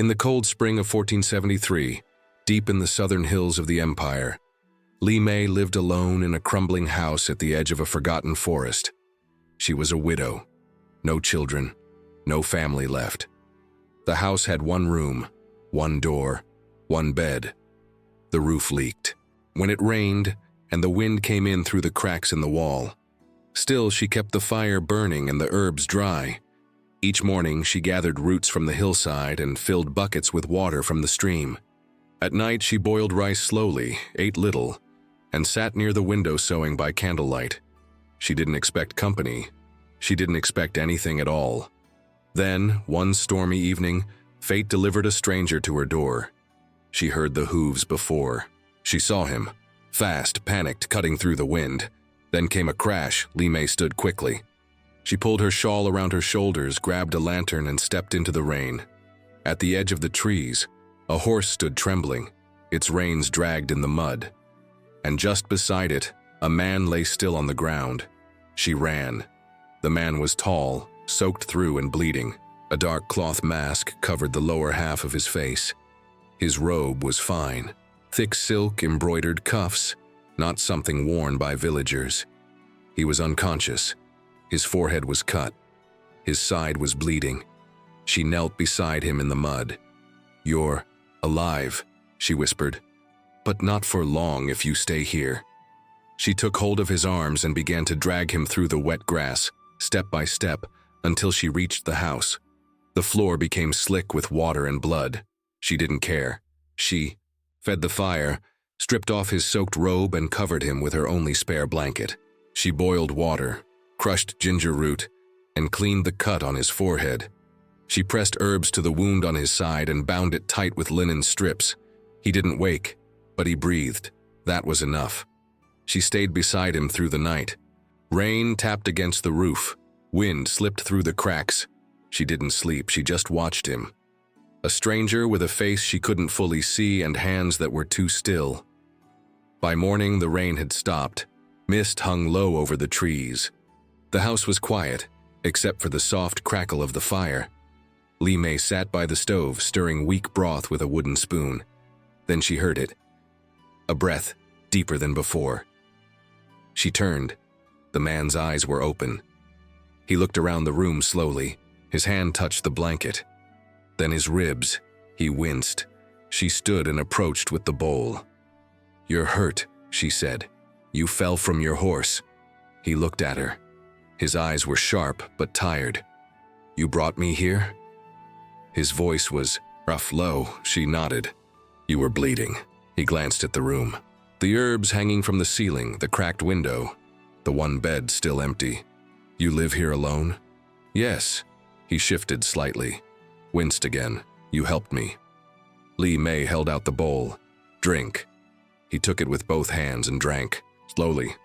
In the cold spring of 1473, deep in the southern hills of the empire, Li Mei lived alone in a crumbling house at the edge of a forgotten forest. She was a widow. No children, no family left. The house had one room, one door, one bed. The roof leaked. When it rained, and the wind came in through the cracks in the wall. Still, she kept the fire burning and the herbs dry. Each morning, she gathered roots from the hillside and filled buckets with water from the stream. At night, she boiled rice slowly, ate little, and sat near the window sewing by candlelight. She didn't expect company. She didn't expect anything at all. Then, one stormy evening, fate delivered a stranger to her door. She heard the hooves before. She saw him, fast, panicked, cutting through the wind. Then came a crash. Li Mei stood quickly. She pulled her shawl around her shoulders, grabbed a lantern, and stepped into the rain. At the edge of the trees, a horse stood trembling, its reins dragged in the mud. And just beside it, a man lay still on the ground. She ran. The man was tall, soaked through and bleeding. A dark cloth mask covered the lower half of his face. His robe was fine, thick silk embroidered cuffs, not something worn by villagers. He was unconscious. His forehead was cut. His side was bleeding. She knelt beside him in the mud. "You're alive," she whispered. "But not for long if you stay here." She took hold of his arms and began to drag him through the wet grass, step by step, until she reached the house. The floor became slick with water and blood. She didn't care. She fed the fire, stripped off his soaked robe and covered him with her only spare blanket. She boiled water, crushed ginger root, and cleaned the cut on his forehead. She pressed herbs to the wound on his side and bound it tight with linen strips. He didn't wake, but he breathed. That was enough. She stayed beside him through the night. Rain tapped against the roof. Wind slipped through the cracks. She didn't sleep, she just watched him. A stranger with a face she couldn't fully see and hands that were too still. By morning, the rain had stopped. Mist hung low over the trees. The house was quiet, except for the soft crackle of the fire. Li Mei sat by the stove, stirring weak broth with a wooden spoon. Then she heard it. A breath, deeper than before. She turned. The man's eyes were open. He looked around the room slowly. His hand touched the blanket. Then his ribs. He winced. She stood and approached with the bowl. "You're hurt," she said. "You fell from your horse." He looked at her. His eyes were sharp but tired. "You brought me here?" His voice was rough, low. She nodded. "You were bleeding." He glanced at the room. The herbs hanging from the ceiling, the cracked window, the one bed still empty. "You live here alone?" "Yes." He shifted slightly, winced again. "You helped me." Li Mei held out the bowl. "Drink." He took it with both hands and drank, slowly.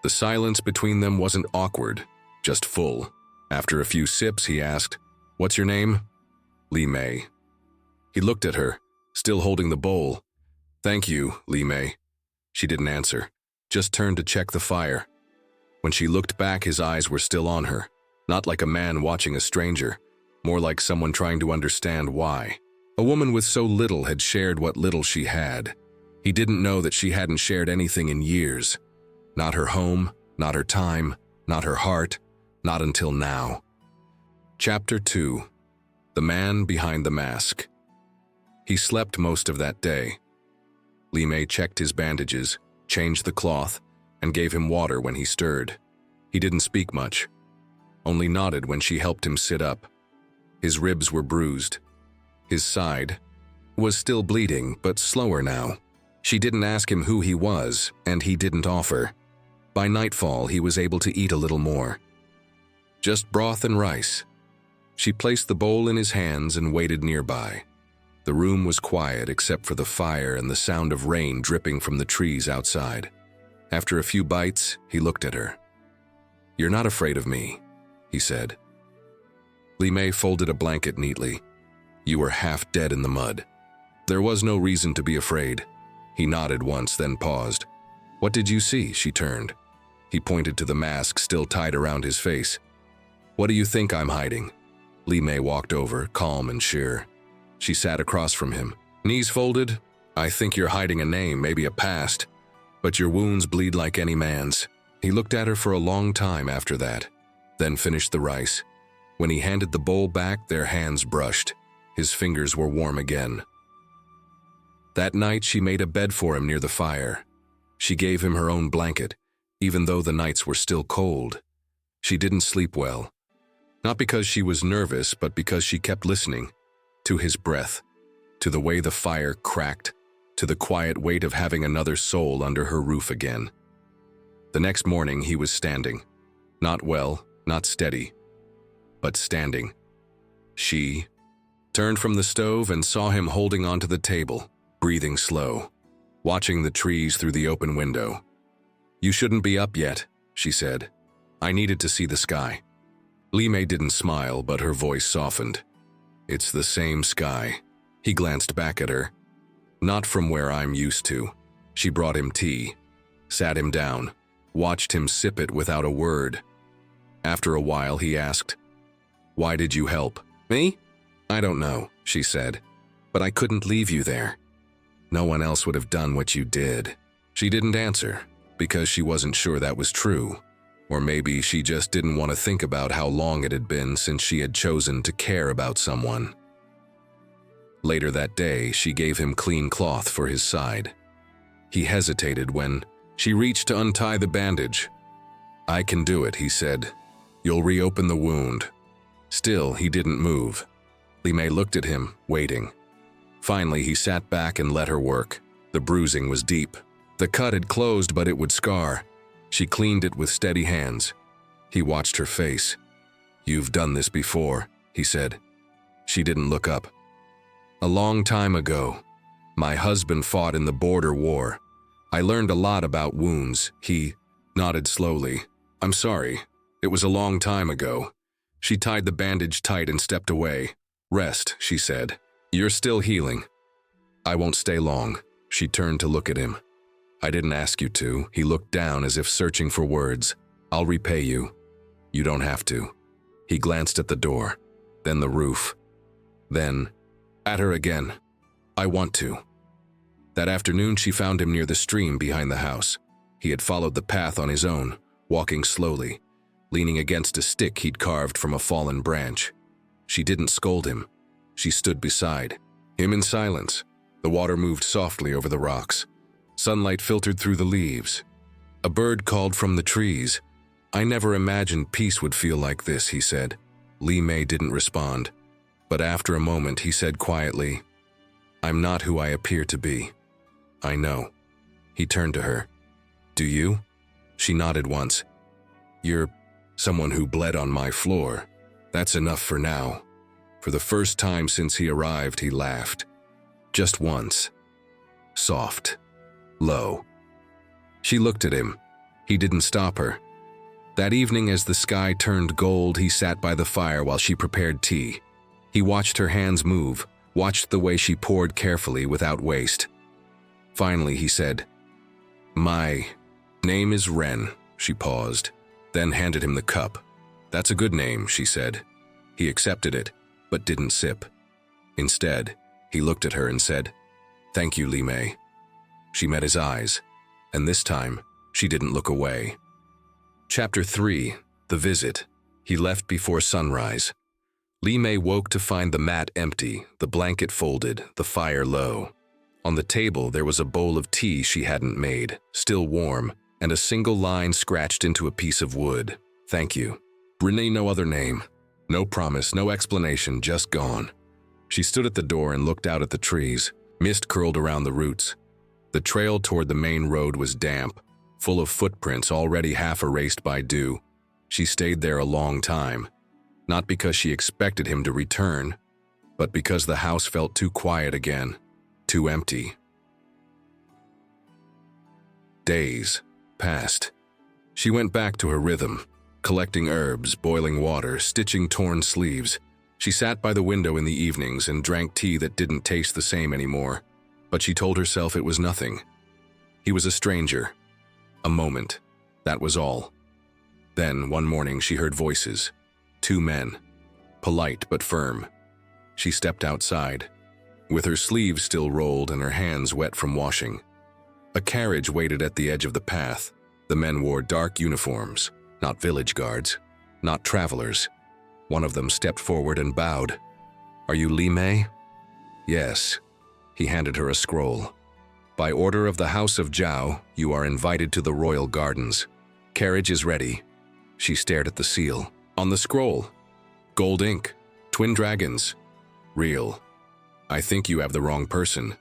The silence between them wasn't awkward, just full. After a few sips, he asked, "What's your name?" "Li Mei." He looked at her, still holding the bowl. "Thank you, Li Mei." She didn't answer, just turned to check the fire. When she looked back, his eyes were still on her, not like a man watching a stranger, more like someone trying to understand why. A woman with so little had shared what little she had. He didn't know that she hadn't shared anything in years. Not her home, not her time, not her heart, not until now. Chapter 2. The Man Behind the Mask. He slept most of that day. Li Mei checked his bandages, changed the cloth, and gave him water when he stirred. He didn't speak much, only nodded when she helped him sit up. His ribs were bruised. His side was still bleeding, but slower now. She didn't ask him who he was, and he didn't offer. By nightfall, he was able to eat a little more. Just broth and rice. She placed the bowl in his hands and waited nearby. The room was quiet except for the fire and the sound of rain dripping from the trees outside. After a few bites, he looked at her. "You're not afraid of me," he said. Li Mei folded a blanket neatly. "You were half dead in the mud. There was no reason to be afraid." He nodded once, then paused. "What did you see?" She turned. He pointed to the mask still tied around his face. "What do you think I'm hiding?" Li Mei walked over, calm and sure. She sat across from him, knees folded. I think you're hiding a name, maybe a past, but your wounds bleed like any man's. He looked at her for a long time after that, then finished the rice. When he handed the bowl back, their hands brushed. His fingers were warm again. That night, she made a bed for him near the fire. She gave him her own blanket, even though the nights were still cold. She didn't sleep well. Not because she was nervous, but because she kept listening to his breath, to the way the fire cracked, to the quiet weight of having another soul under her roof again. The next morning, he was standing. Not well, not steady, but standing. She turned from the stove and saw him holding onto the table, breathing slow, watching the trees through the open window. You shouldn't be up yet, she said. I needed to see the sky. Li Mei didn't smile, but her voice softened. It's the same sky. He glanced back at her. Not from where I'm used to. She brought him tea, sat him down, watched him sip it without a word. After a while, he asked, Why did you help? Me? I don't know, she said, but I couldn't leave you there. No one else would have done what you did. She didn't answer, because she wasn't sure that was true. Or maybe she just didn't want to think about how long it had been since she had chosen to care about someone. Later that day, she gave him clean cloth for his side. He hesitated when she reached to untie the bandage. I can do it, he said. You'll reopen the wound. Still, he didn't move. Li Mei looked at him, waiting. Finally, he sat back and let her work. The bruising was deep. The cut had closed, but it would scar. She cleaned it with steady hands. He watched her face. You've done this before, he said. She didn't look up. A long time ago, my husband fought in the border war. I learned a lot about wounds. He nodded slowly. I'm sorry. It was a long time ago. She tied the bandage tight and stepped away. Rest, she said. You're still healing. I won't stay long. She turned to look at him. I didn't ask you to. He looked down as if searching for words. I'll repay you. You don't have to. He glanced at the door, then the roof, then at her again. I want to. That afternoon, she found him near the stream behind the house. He had followed the path on his own, walking slowly, leaning against a stick he'd carved from a fallen branch. She didn't scold him. She stood beside him in silence. The water moved softly over the rocks. Sunlight filtered through the leaves. A bird called from the trees. I never imagined peace would feel like this, he said. Li Mei didn't respond, but after a moment he said quietly, I'm not who I appear to be. I know. He turned to her. Do you? She nodded once. You're someone who bled on my floor. That's enough for now. For the first time since he arrived, he laughed. Just once. Soft. Low. She looked at him. He didn't stop her. That evening, as the sky turned gold, he sat by the fire while she prepared tea. He watched her hands move, watched the way she poured carefully without waste. Finally, he said, My name is Ren. She paused, then handed him the cup. That's a good name, she said. He accepted it, but didn't sip. Instead, he looked at her and said, Thank you, Li Mei. She met his eyes, and this time, she didn't look away. Chapter 3. The Visit. He left before sunrise. Li Mei woke to find the mat empty, the blanket folded, the fire low. On the table, there was a bowl of tea she hadn't made, still warm, and a single line scratched into a piece of wood. Thank you. Renee, no other name. No promise, no explanation, just gone. She stood at the door and looked out at the trees. Mist curled around the roots. The trail toward the main road was damp, full of footprints already half erased by dew. She stayed there a long time, not because she expected him to return, but because the house felt too quiet again, too empty. Days passed. She went back to her rhythm, collecting herbs, boiling water, stitching torn sleeves. She sat by the window in the evenings and drank tea that didn't taste the same anymore. But she told herself it was nothing. He was a stranger. A moment. That was all. Then, one morning, she heard voices. 2 men. Polite but firm. She stepped outside. with her sleeves still rolled and her hands wet from washing. A carriage waited at the edge of the path. The men wore dark uniforms, not village guards, not travelers. One of them stepped forward and bowed. "Are you Li Mei?" "Yes." He handed her a scroll. "By order of the House of Zhao, you are invited to the royal gardens. Carriage is ready." She stared at the seal. On the scroll, gold ink, twin dragons. Real. "I think you have the wrong person."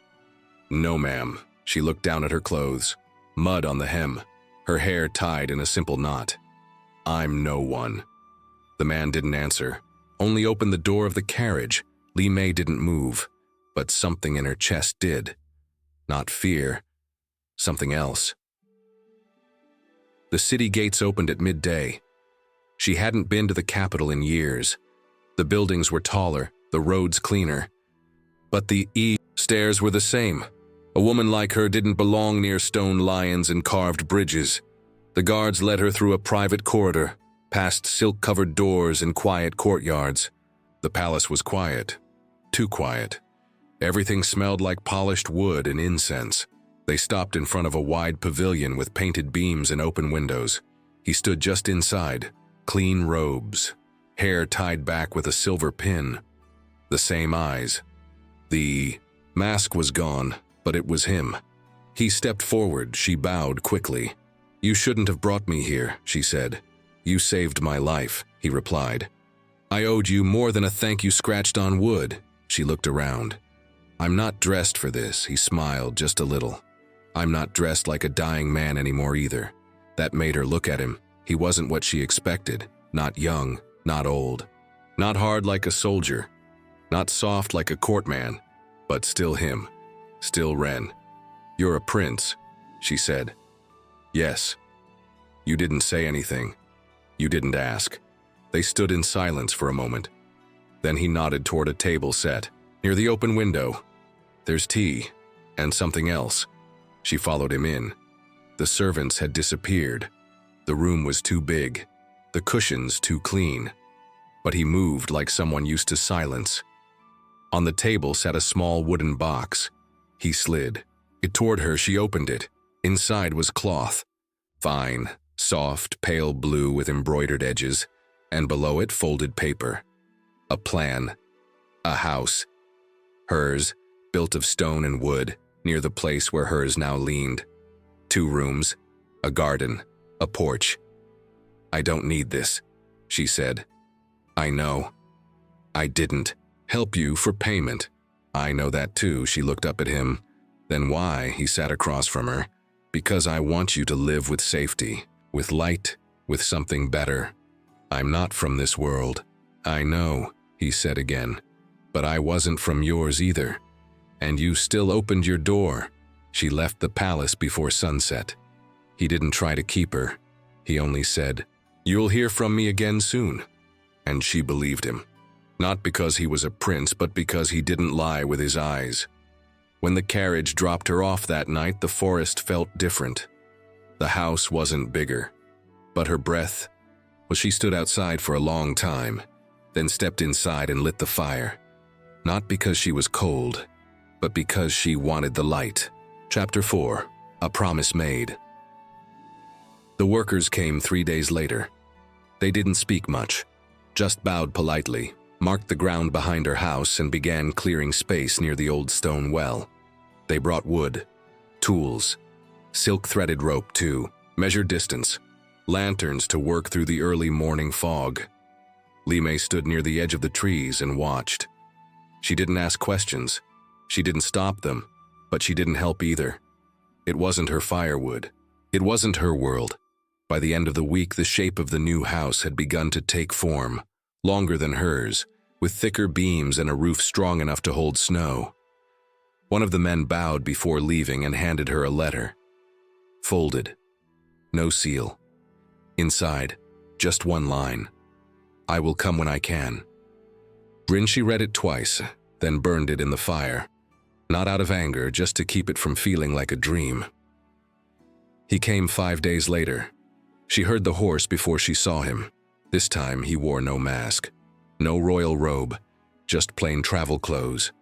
"No, ma'am." She looked down at her clothes. Mud on the hem, her hair tied in a simple knot. "I'm no one." The man didn't answer, only opened the door of the carriage. Li Mei didn't move, but something in her chest did. Not fear, something else. The city gates opened at midday. She hadn't been to the capital in years. The buildings were taller, the roads cleaner. But the stairs were the same. A woman like her didn't belong near stone lions and carved bridges. The guards led her through a private corridor, past silk-covered doors and quiet courtyards. The palace was quiet, too quiet. Everything smelled like polished wood and incense. They stopped in front of a wide pavilion with painted beams and open windows. He stood just inside, clean robes, hair tied back with a silver pin. The same eyes. The mask was gone, but it was him. He stepped forward. She bowed quickly. "You shouldn't have brought me here," she said. "You saved my life," he replied. "I owed you more than a thank you scratched on wood." She looked around. "I'm not dressed for this," he smiled just a little. "I'm not dressed like a dying man anymore either." That made her look at him. He wasn't what she expected. Not young, not old. Not hard like a soldier. Not soft like a courtman. But still him. Still Ren. "You're a prince," she said. "Yes." "You didn't say anything. You didn't ask." They stood in silence for a moment. Then he nodded toward a table set near the open window. "There's tea, and something else." She followed him in. The servants had disappeared. The room was too big, the cushions too clean. But he moved like someone used to silence. On the table sat a small wooden box. He slid it toward her. She opened it. Inside was cloth. Fine, soft, pale blue with embroidered edges, and below it folded paper. A plan. A house. Hers, built of stone and wood, near the place where hers now leaned. 2 rooms, a garden, a porch. "I don't need this," she said. "I know. I didn't help you for payment." "I know that too." She looked up at him. "Then why?" He sat across from her. "Because I want you to live with safety, with light, with something better. I'm not from this world." "I know," he said again. "But I wasn't from yours either. And you still opened your door." She left the palace before sunset. He didn't try to keep her. He only said, "You'll hear from me again soon." And she believed him. Not because he was a prince, but because he didn't lie with his eyes. When the carriage dropped her off that night, the forest felt different. The house wasn't bigger, but her breath, well, she stood outside for a long time, then stepped inside and lit the fire. Not because she was cold, but because she wanted the light. Chapter 4. A Promise Made. The workers came 3 days later. They didn't speak much, just bowed politely, marked the ground behind her house, and began clearing space near the old stone well. They brought wood, tools, silk-threaded rope too, measured distance, lanterns to work through the early morning fog. Li Mei stood near the edge of the trees and watched. She didn't ask questions. She didn't stop them, but she didn't help either. It wasn't her firewood. It wasn't her world. By the end of the week, the shape of the new house had begun to take form, longer than hers, with thicker beams and a roof strong enough to hold snow. One of the men bowed before leaving and handed her a letter. Folded. No seal. Inside, just one line. "I will come when I can." Rinshi read it twice, then burned it in the fire. Not out of anger, just to keep it from feeling like a dream. He came 5 days later. She heard the horse before she saw him. This time he wore no mask, no royal robe, just plain travel clothes.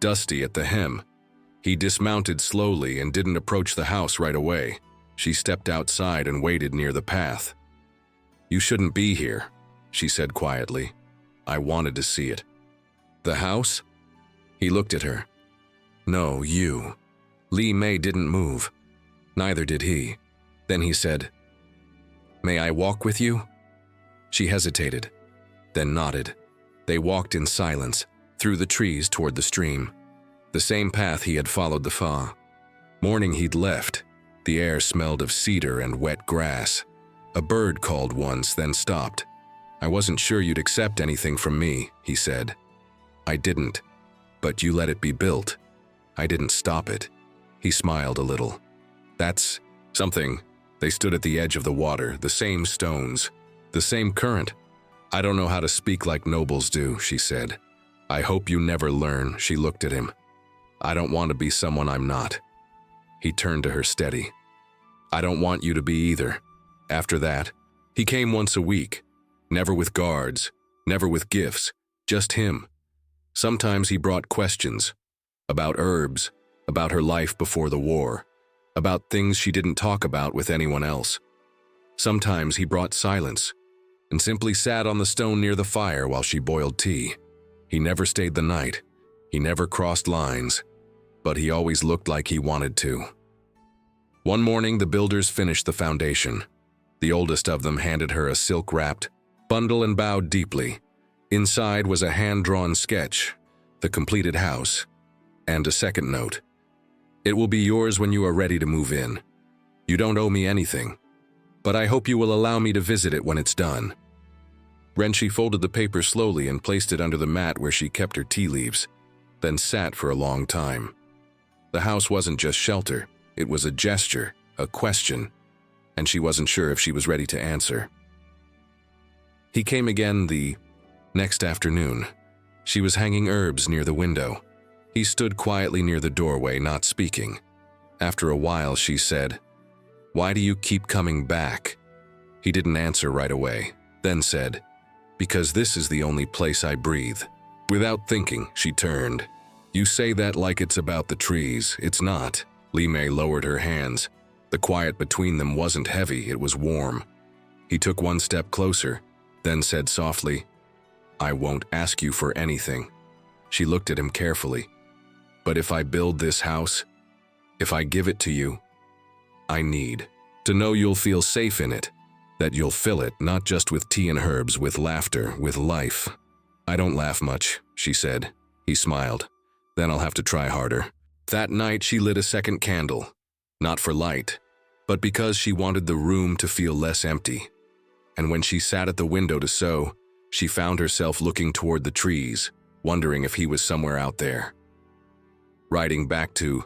dusty at the hem. He dismounted slowly and didn't approach the house right away. She stepped outside and waited near the path. "You shouldn't be here," she said quietly. "I wanted to see it." "The house?" He looked at her. "No, you." Li Mei didn't move. Neither did he. Then he said, "May I walk with you?" She hesitated, then nodded. They walked in silence, through the trees toward the stream. The same path he had followed the Fa. Morning he'd left. The air smelled of cedar and wet grass. A bird called once, then stopped. "I wasn't sure you'd accept anything from me," he said. "I didn't. But you let it be built. I didn't stop it." He smiled a little. "That's something." They stood at the edge of the water, the same stones, the same current. "I don't know how to speak like nobles do," she said. "I hope you never learn." She looked at him. "I don't want to be someone I'm not." He turned to her steady. "I don't want you to be either." After that, he came once a week, never with guards, never with gifts, just him. Sometimes he brought questions about herbs, about her life before the war, about things she didn't talk about with anyone else. Sometimes he brought silence and simply sat on the stone near the fire while she boiled tea. He never stayed the night. He never crossed lines, but he always looked like he wanted to. One morning, the builders finished the foundation. The oldest of them handed her a silk-wrapped bundle and bowed deeply. Inside was a hand-drawn sketch, the completed house, and a second note. "It will be yours when you are ready to move in. You don't owe me anything, but I hope you will allow me to visit it when it's done." Renshi folded the paper slowly and placed it under the mat where she kept her tea leaves, then sat for a long time. The house wasn't just shelter, it was a gesture, a question, and she wasn't sure if she was ready to answer. He came again the next afternoon. She was hanging herbs near the window. He stood quietly near the doorway, not speaking. After a while, she said, "Why do you keep coming back?" He didn't answer right away, then said, "Because this is the only place I breathe." Without thinking, she turned. "You say that like it's about the trees. It's not." Li Mei lowered her hands. The quiet between them wasn't heavy, it was warm. He took one step closer, then said softly, "I won't ask you for anything." She looked at him carefully. "But if I build this house, if I give it to you, I need to know you'll feel safe in it, that you'll fill it not just with tea and herbs, with laughter, with life." "I don't laugh much," she said. He smiled. "Then I'll have to try harder." That night she lit a second candle, not for light, but because she wanted the room to feel less empty. And when she sat at the window to sew, she found herself looking toward the trees, wondering if he was somewhere out there. Riding back to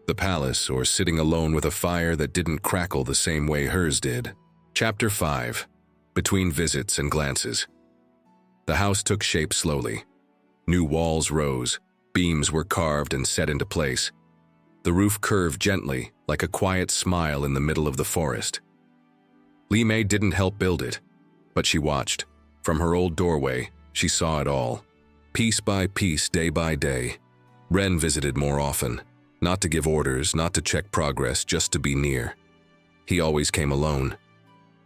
the palace or sitting alone with a fire that didn't crackle the same way hers did. Chapter 5. Between visits and glances. The house took shape slowly. New walls rose, beams were carved and set into place. The roof curved gently, like a quiet smile in the middle of the forest. Li Mei didn't help build it, but she watched. From her old doorway, she saw it all. Piece by piece, day by day. Ren visited more often, not to give orders, not to check progress, just to be near. He always came alone.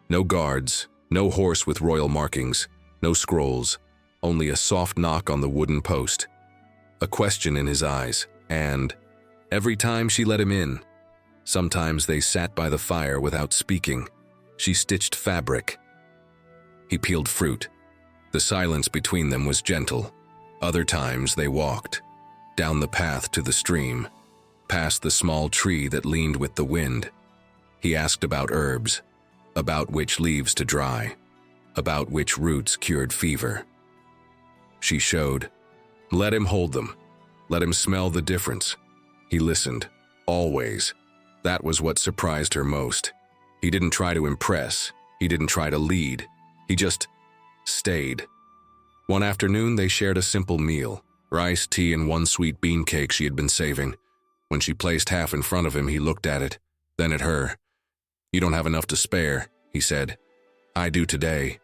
No guards, no horse with royal markings, no scrolls, only a soft knock on the wooden post. A question in his eyes, and every time she let him in. Sometimes they sat by the fire without speaking. She stitched fabric. He peeled fruit. The silence between them was gentle. Other times they walked, down the path to the stream, past the small tree that leaned with the wind. He asked about herbs, about which leaves to dry, about which roots cured fever. She showed. Let him hold them. Let him smell the difference. He listened, always. That was what surprised her most. He didn't try to impress. He didn't try to lead. He just stayed. One afternoon, they shared a simple meal, rice, tea, and one sweet bean cake she had been saving. When she placed half in front of him, he looked at it, then at her. "You don't have enough to spare," he said. "I do today."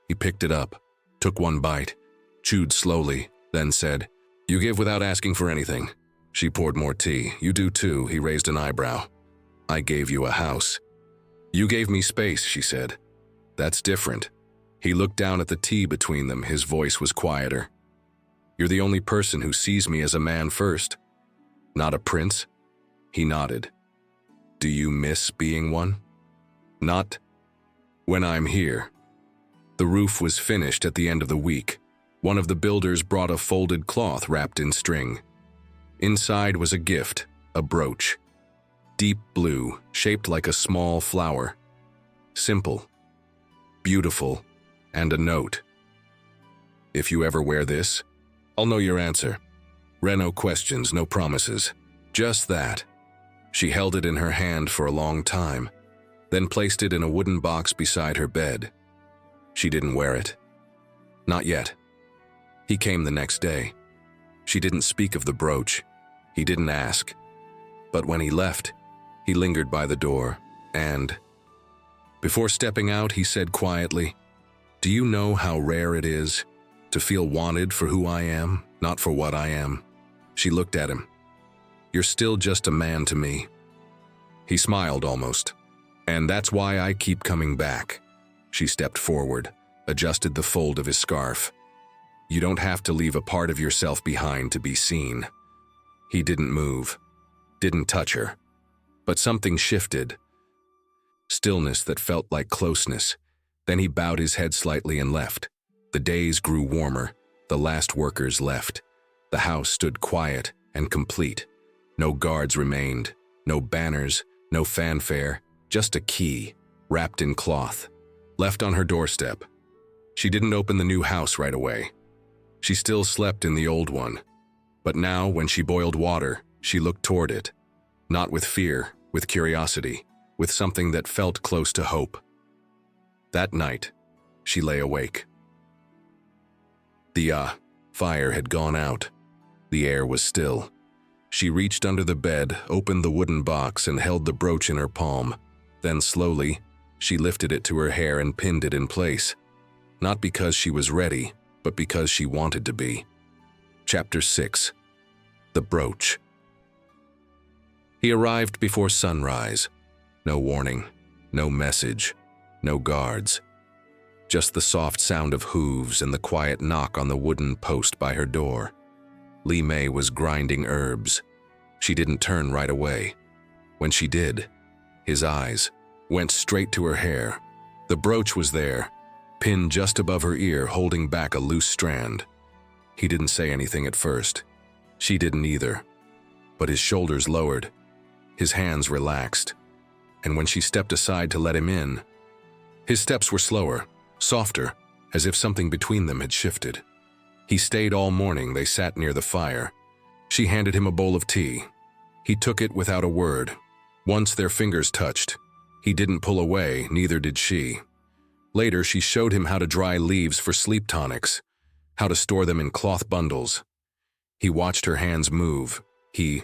He picked it up, took one bite, chewed slowly, then said, You give without asking for anything. She poured more tea. You do too, he raised an eyebrow. I gave you a house. You gave me space, she said. That's different. He looked down at the tea between them. His voice was quieter. You're the only person who sees me as a man first. Not a prince? He nodded. Do you miss being one? Not when I'm here. The roof was finished at the end of the week. One of the builders brought a folded cloth wrapped in string. Inside was a gift, a brooch. Deep blue, shaped like a small flower. Simple, beautiful, and a note. If you ever wear this, I'll know your answer. No questions, no promises. Just that. She held it in her hand for a long time, then placed it in a wooden box beside her bed. She didn't wear it. Not yet. He came the next day. She didn't speak of the brooch. He didn't ask. But when he left, he lingered by the door, and before stepping out, he said quietly, Do you know how rare it is to feel wanted for who I am, not for what I am? She looked at him. You're still just a man to me. He smiled almost. And that's why I keep coming back. She stepped forward, adjusted the fold of his scarf. You don't have to leave a part of yourself behind to be seen. He didn't move, didn't touch her. But something shifted. Stillness that felt like closeness. Then he bowed his head slightly and left. The days grew warmer. The last workers left. The house stood quiet and complete. No guards remained, no banners, no fanfare, just a key, wrapped in cloth, left on her doorstep. She didn't open the new house right away. She still slept in the old one. But now, when she boiled water, she looked toward it. Not with fear, with curiosity, with something that felt close to hope. That night, she lay awake. The fire had gone out. The air was still. She reached under the bed, opened the wooden box, and held the brooch in her palm. Then slowly, she lifted it to her hair and pinned it in place. Not because she was ready, but because she wanted to be. Chapter 6. The Brooch. He arrived before sunrise. No warning, no message, no guards. Just the soft sound of hooves and the quiet knock on the wooden post by her door. Li Mei was grinding herbs. She didn't turn right away. When she did, his eyes went straight to her hair. The brooch was there, pinned just above her ear, holding back a loose strand. He didn't say anything at first. She didn't either. But his shoulders lowered, his hands relaxed, and when she stepped aside to let him in, his steps were slower, softer, as if something between them had shifted. He stayed all morning. They sat near the fire. She handed him a bowl of tea. He took it without a word. Once their fingers touched. He didn't pull away, neither did she. Later, she showed him how to dry leaves for sleep tonics, how to store them in cloth bundles. He watched her hands move. He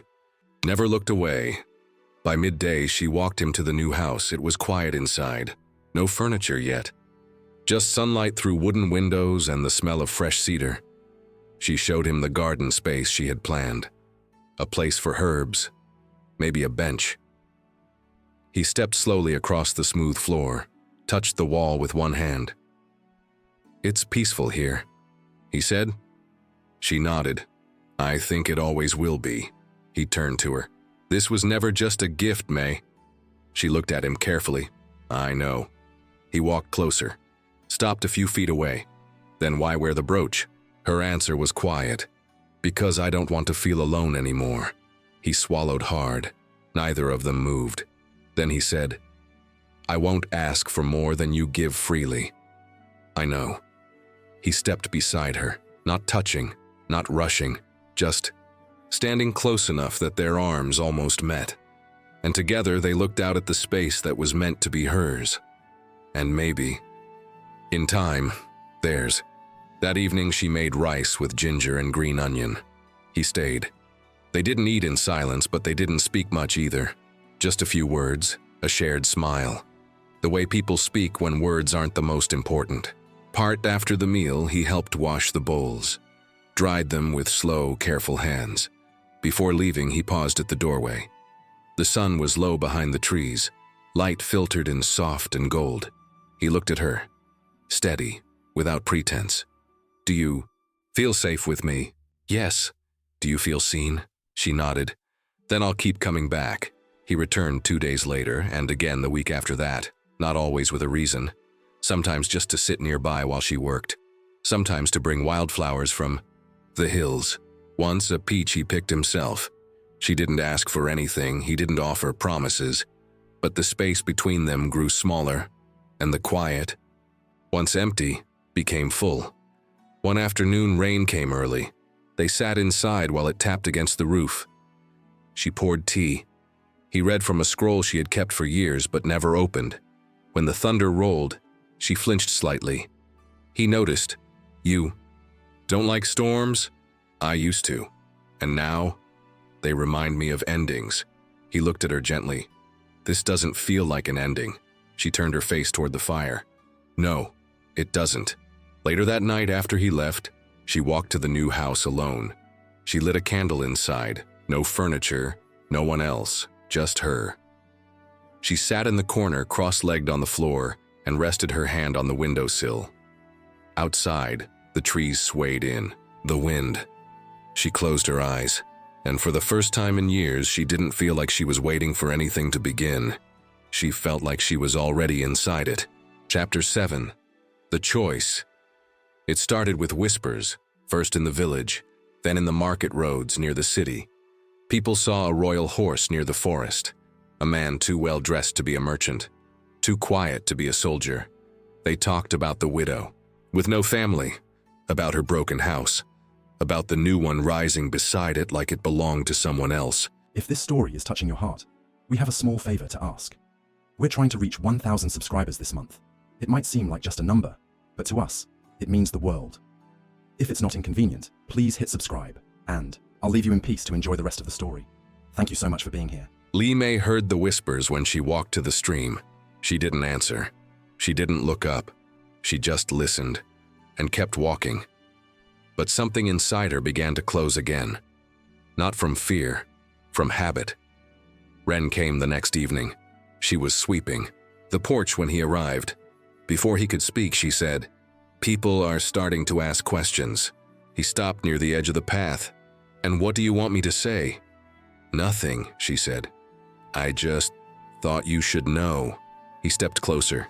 never looked away. By midday, she walked him to the new house. It was quiet inside. No furniture yet. Just sunlight through wooden windows and the smell of fresh cedar. She showed him the garden space she had planned. A place for herbs. Maybe a bench. He stepped slowly across the smooth floor, touched the wall with one hand. It's peaceful here, he said. She nodded. I think it always will be. He turned to her. This was never just a gift, May. She looked at him carefully. I know. He walked closer, stopped a few feet away. Then why wear the brooch? Her answer was quiet. Because I don't want to feel alone anymore. He swallowed hard. Neither of them moved. Then he said, I won't ask for more than you give freely. I know. He stepped beside her, not touching, not rushing, just standing close enough that their arms almost met. And together they looked out at the space that was meant to be hers. And maybe, in time, theirs. That evening she made rice with ginger and green onion. He stayed. They didn't eat in silence, but they didn't speak much either. Just a few words, a shared smile. The way people speak when words aren't the most important. Part after the meal, he helped wash the bowls. dried them with slow, careful hands. Before leaving, he paused at the doorway. The sun was low behind the trees, light filtered in soft and gold. He looked at her, steady, without pretense. "Do you feel safe with me?" "Yes." "Do you feel seen?" She nodded. "Then I'll keep coming back." He returned 2 days later, and again the week after that, not always with a reason. Sometimes just to sit nearby while she worked. Sometimes to bring wildflowers from the hills. Once a peach he picked himself. She didn't ask for anything, he didn't offer promises. But the space between them grew smaller, and the quiet, once empty, became full. One afternoon, rain came early. They sat inside while it tapped against the roof. She poured tea. He read from a scroll she had kept for years but never opened. When the thunder rolled, she flinched slightly. He noticed. "You don't like storms?" "I used to. And now? They remind me of endings." He looked at her gently. "This doesn't feel like an ending." She turned her face toward the fire. "No, it doesn't." Later that night after he left, she walked to the new house alone. She lit a candle inside. No furniture, no one else, just her. She sat in the corner, cross-legged on the floor, and rested her hand on the windowsill. Outside, the trees swayed in, the wind. She closed her eyes, and for the first time in years, she didn't feel like she was waiting for anything to begin. She felt like she was already inside it. Chapter 7. The Choice. It started with whispers, first in the village, then in the market roads near the city. People saw a royal horse near the forest, a man too well dressed to be a merchant, too quiet to be a soldier. They talked about the widow, with no family, about her broken house, about the new one rising beside it like it belonged to someone else. If this story is touching your heart, we have a small favor to ask. We're trying to reach 1,000 subscribers this month. It might seem like just a number, but to us, it means the world. If it's not inconvenient, please hit subscribe, and I'll leave you in peace to enjoy the rest of the story. Thank you so much for being here. Li Mei heard the whispers when she walked to the stream. She didn't answer. She didn't look up. She just listened and kept walking. But something inside her began to close again. Not from fear, from habit. Ren came the next evening. She was sweeping the porch when he arrived. Before he could speak, she said, "People are starting to ask questions." He stopped near the edge of the path. "And what do you want me to say?" "Nothing," she said. "I just thought you should know." He stepped closer.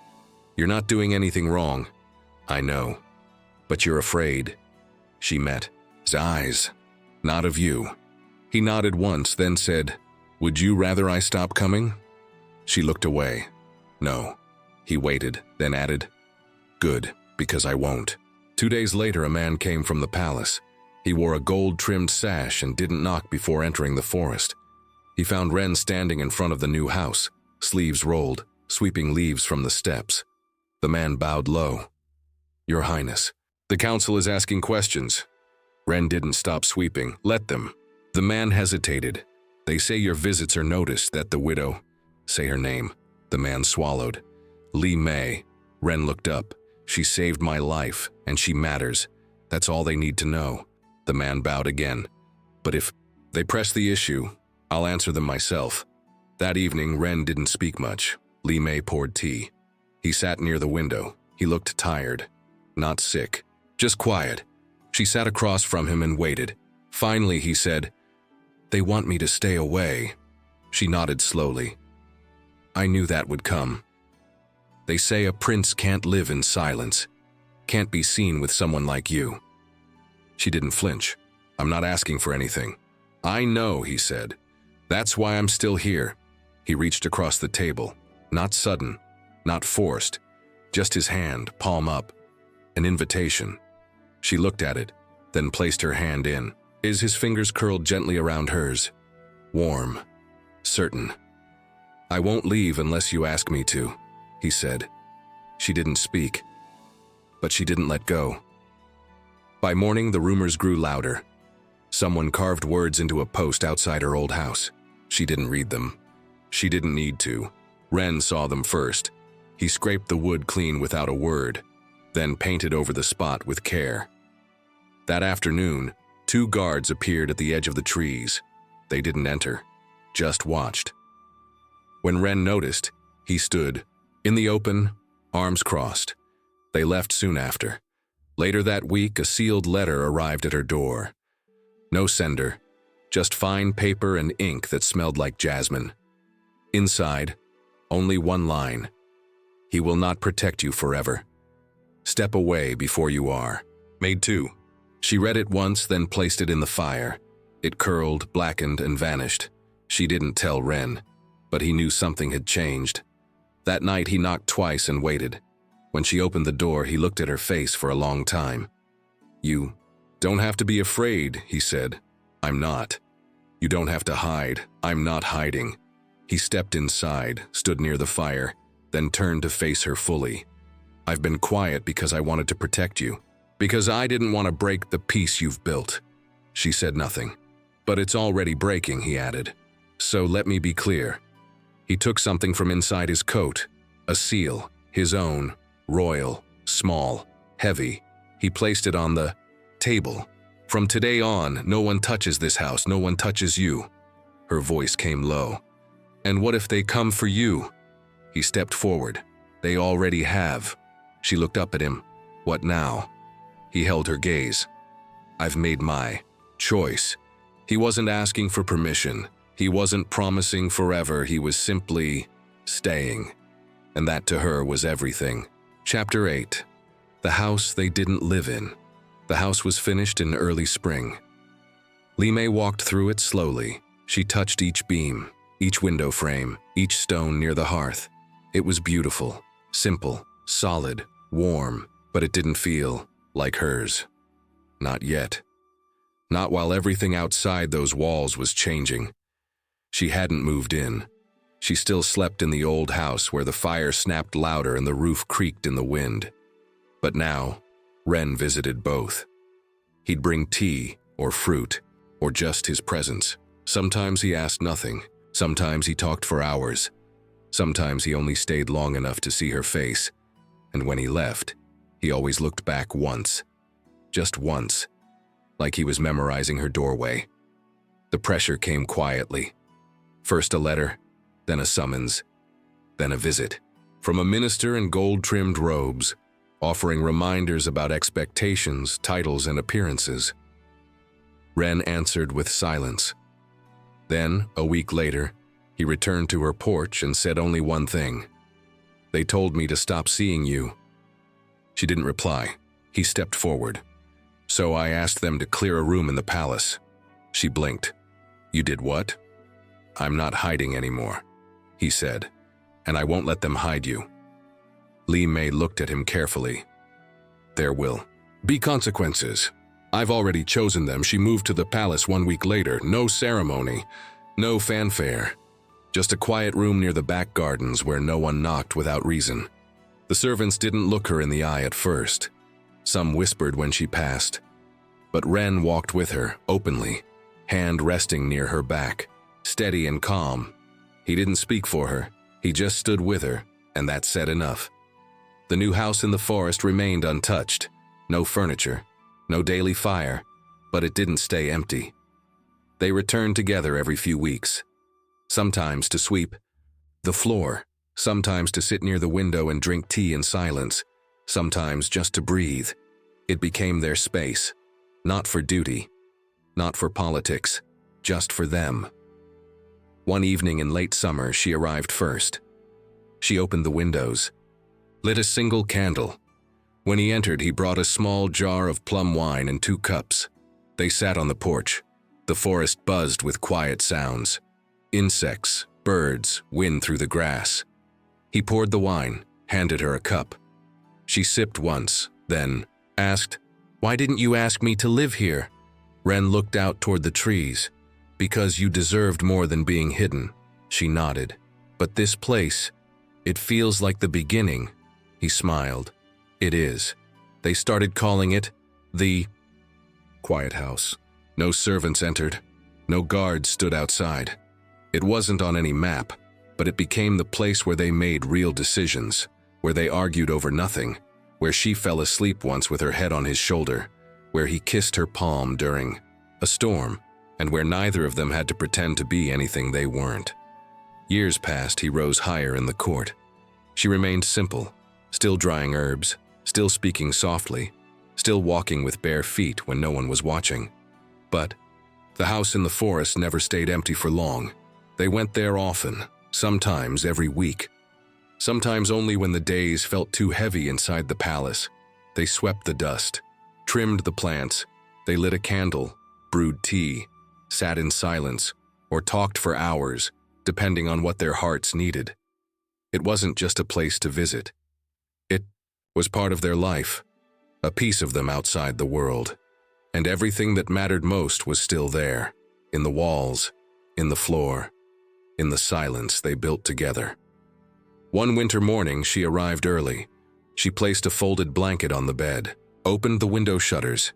"You're not doing anything wrong." "I know. But you're afraid." She met his eyes. "Not of you." He nodded once, then said, "Would you rather I stop coming?" She looked away. "No." He waited, then added, "Good, because I won't." 2 days later, a man came from the palace. He wore a gold-trimmed sash and didn't knock before entering the forest. He found Ren standing in front of the new house, sleeves rolled, sweeping leaves from the steps. The man bowed low. "Your Highness, the council is asking questions." Ren didn't stop sweeping. "Let them." The man hesitated. "They say your visits are noticed, that the widow—" "Say her name." The man swallowed. "Li Mei." Ren looked up. "She saved my life, and she matters. That's all they need to know." The man bowed again. "But if they press the issue, I'll answer them myself." That evening, Ren didn't speak much. Li Mei poured tea. He sat near the window. He looked tired. Not sick. Just quiet. She sat across from him and waited. Finally, he said, "They want me to stay away." She nodded slowly. "I knew that would come. They say a prince can't live in silence, can't be seen with someone like you." She didn't flinch. "I'm not asking for anything." "I know," he said. "That's why I'm still here." He reached across the table. Not sudden, not forced, just his hand, palm up. An invitation. She looked at it, then placed her hand in. His fingers curled gently around hers. Warm. Certain. "I won't leave unless you ask me to," he said. She didn't speak, but she didn't let go. By morning, the rumors grew louder. Someone carved words into a post outside her old house. She didn't read them. She didn't need to. Ren saw them first. He scraped the wood clean without a word, then painted over the spot with care. That afternoon, 2 guards appeared at the edge of the trees. They didn't enter, just watched. When Ren noticed, he stood, in the open, arms crossed. They left soon after. Later that week, a sealed letter arrived at her door. No sender, just fine paper and ink that smelled like jasmine. Inside, only one line. He will not protect you forever. Step away before you are. Made 2. She read it once, then placed it in the fire. It curled, blackened, and vanished. She didn't tell Ren, but he knew something had changed. That night he knocked twice and waited. When she opened the door, he looked at her face for a long time. "You don't have to be afraid," he said. "I'm not. You don't have to hide. I'm not hiding." He stepped inside, stood near the fire, then turned to face her fully. "I've been quiet because I wanted to protect you. Because I didn't want to break the peace you've built." She said nothing. "But it's already breaking," he added. "So let me be clear." He took something from inside his coat, a seal, his own, royal, small, heavy. He placed it on the table. "From today on, no one touches this house, no one touches you." Her voice came low. "And what if they come for you?" He stepped forward. "They already have." She looked up at him. "What now?" He held her gaze. "I've made my choice." He wasn't asking for permission. He wasn't promising forever. He was simply staying. And that to her was everything. Chapter 8. The house they didn't live in. The house was finished in early spring. Li Mei walked through it slowly. She touched each beam, each window frame, each stone near the hearth. It was beautiful, simple, solid, warm, but it didn't feel like hers. Not yet. Not while everything outside those walls was changing. She hadn't moved in. She still slept in the old house where the fire snapped louder and the roof creaked in the wind. But now, Ren visited both. He'd bring tea or fruit or just his presence. Sometimes he asked nothing. Sometimes he talked for hours. Sometimes he only stayed long enough to see her face. And when he left, he always looked back once. Just once. Like he was memorizing her doorway. The pressure came quietly. First a letter, then a summons, then a visit. From a minister in gold-trimmed robes, offering reminders about expectations, titles, and appearances. Ren answered with silence. Then, a week later, he returned to her porch and said only one thing. "They told me to stop seeing you." She didn't reply. He stepped forward. "So I asked them to clear a room in the palace." She blinked. "You did what?" "I'm not hiding anymore," he said, "and I won't let them hide you." Li Mei looked at him carefully. "There will be consequences. I've already chosen them." She moved to the palace 1 week later. No ceremony, no fanfare. Just a quiet room near the back gardens where no one knocked without reason. The servants didn't look her in the eye at first. Some whispered when she passed. But Ren walked with her, openly, hand resting near her back, steady and calm. He didn't speak for her. He just stood with her, and that said enough. The new house in the forest remained untouched. No furniture, no daily fire, but it didn't stay empty. They returned together every few weeks. Sometimes to sweep the floor, sometimes to sit near the window and drink tea in silence, sometimes just to breathe. It became their space, not for duty, not for politics, just for them. One evening in late summer, she arrived first. She opened the windows, lit a single candle. When he entered, he brought a small jar of plum wine and 2 cups. They sat on the porch. The forest buzzed with quiet sounds. Insects, birds, wind through the grass. He poured the wine, handed her a cup. She sipped once, then asked, "Why didn't you ask me to live here?" Ren looked out toward the trees. "Because you deserved more than being hidden." She nodded. "But this place, it feels like the beginning." He smiled. "It is." They started calling it the quiet house. No servants entered. No guards stood outside. It wasn't on any map, but it became the place where they made real decisions, where they argued over nothing, where she fell asleep once with her head on his shoulder, where he kissed her palm during a storm, and where neither of them had to pretend to be anything they weren't. Years passed, he rose higher in the court. She remained simple, still drying herbs, still speaking softly, still walking with bare feet when no one was watching. But the house in the forest never stayed empty for long. They went there often, sometimes every week. Sometimes only when the days felt too heavy inside the palace. They swept the dust, trimmed the plants, they lit a candle, brewed tea, sat in silence, or talked for hours, depending on what their hearts needed. It wasn't just a place to visit. It was part of their life, a piece of them outside the world. And everything that mattered most was still there, in the walls, in the floor, in the silence they built together. One winter morning, she arrived early. She placed a folded blanket on the bed, opened the window shutters,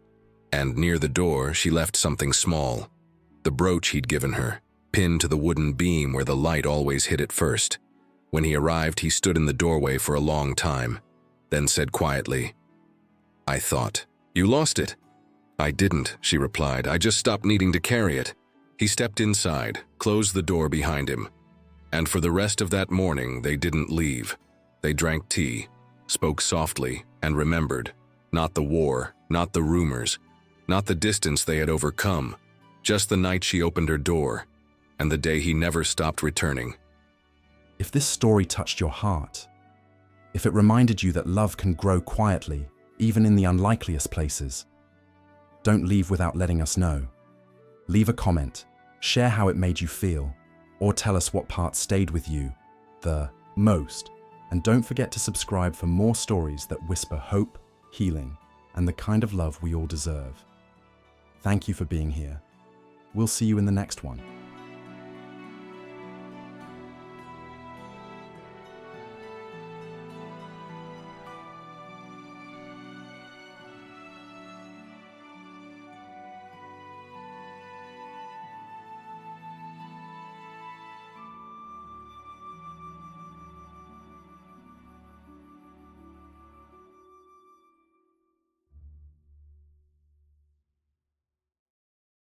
and near the door she left something small, the brooch he'd given her, pinned to the wooden beam where the light always hit it first. When he arrived, he stood in the doorway for a long time, then said quietly, "I thought, you lost it." "I didn't," she replied. "I just stopped needing to carry it." He stepped inside, closed the door behind him, and for the rest of that morning they didn't leave. They drank tea, spoke softly, and remembered. Not the war, not the rumors, not the distance they had overcome, just the night she opened her door, and the day he never stopped returning. If this story touched your heart, if it reminded you that love can grow quietly, even in the unlikeliest places, don't leave without letting us know. Leave a comment, share how it made you feel, or tell us what part stayed with you the most. And don't forget to subscribe for more stories that whisper hope, healing, and the kind of love we all deserve. Thank you for being here. We'll see you in the next one.